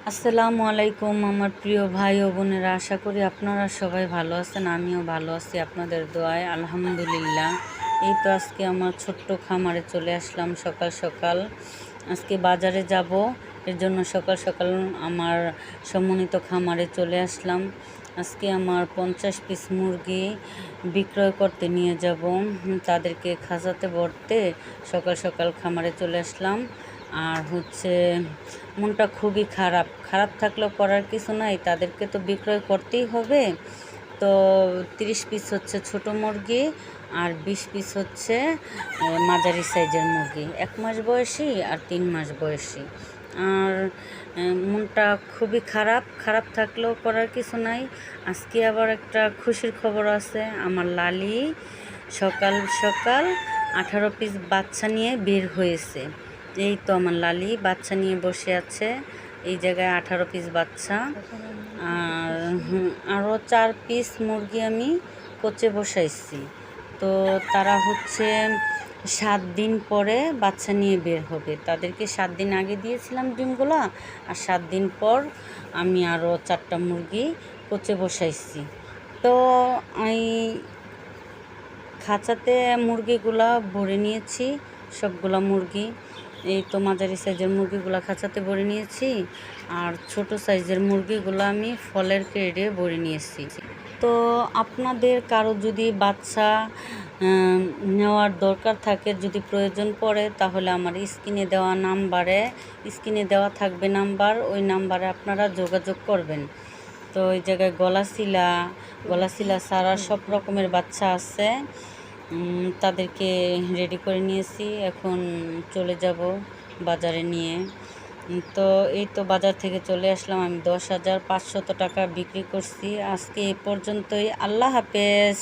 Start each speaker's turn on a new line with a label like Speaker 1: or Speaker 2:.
Speaker 1: আসসালামু আলাইকুম আমার প্রিয় ভাই ও বোনেরা, আশা করি আপনারা সবাই ভালো আছেন। আমিও ভালো আছি আপনাদের দোয়ায়, আলহামদুলিল্লাহ। এই তো আজকে আমার ছোট্ট খামারে চলে আসলাম সকাল সকাল। আজকে বাজারে যাব, এর জন্য সকাল সকাল আমার সমন্বিত খামারে চলে আসলাম। আজকে আমার 50 পিস মুরগি বিক্রয় করতে নিয়ে যাব, তাদেরকে খাঁচাতে ভরতে সকাল সকাল খামারে চলে আসলাম। আর মনটা খুবই খারাপ খারাপ থাকলেও করার কিছু নাই, তাদেরকে তো বিক্রয় করতেই হবে। তো 30 পিস হচ্ছে ছোট মুরগি আর 20 পিস হচ্ছে মাঝারি সাইজের মুরগি, 1 মাস বয়সী আর 3 মাস বয়সী। আর মনটা খুবই খারাপ খারাপ থাকলেও করার কিছু নাই। আজকে আবার একটা খুশির খবর আছে, আমার লালি সকাল সকাল 18 পিস বাচ্চা নিয়ে বের হয়েছে। এই তো আমার লালি বাচ্চা নিয়ে বসে আছে, এই জায়গায় 18 পিস বাচ্চা। আর আরও 4 পিস মুরগি আমি কোচে বসাইছি। তো তারা 7 দিন পরে বাচ্চা নিয়ে বের হবে। তাদেরকে 7 দিন আগে দিয়েছিলাম ডিমগুলো, আর 7 দিন পর আমি আরও 4টা মুরগি কোচে বসাইছি। তো এই খাঁচাতে মুরগিগুলা ভরে নিয়েছি, সবগুলা মুরগি। এই তো মাঝারি সাইজের মুরগিগুলা খাঁচাতে ভরে নিয়েছি, আর ছোট সাইজের মুরগিগুলো আমি ফলের ক্রেটে ভরে নিয়েছি। তো আপনাদের কারো যদি বাচ্চা নেওয়ার দরকার থাকে, যদি প্রয়োজন পড়ে, তাহলে আমার স্ক্রিনে দেওয়া থাকবে নাম্বার, ওই নাম্বারে আপনারা যোগাযোগ করবেন। তো ওই জায়গায় গলাশিলা ছাড়া সব রকমের বাচ্চা আছে। তাদেরকে রেডি করে নিয়েছি, এখন চলে যাব বাজারে নিয়ে। তো এই তো বাজার থেকে চলে আসলাম, আমি 10,500 টাকা বিক্রি করছি। আজকে এই পর্যন্তই, আল্লাহ হাফেজ।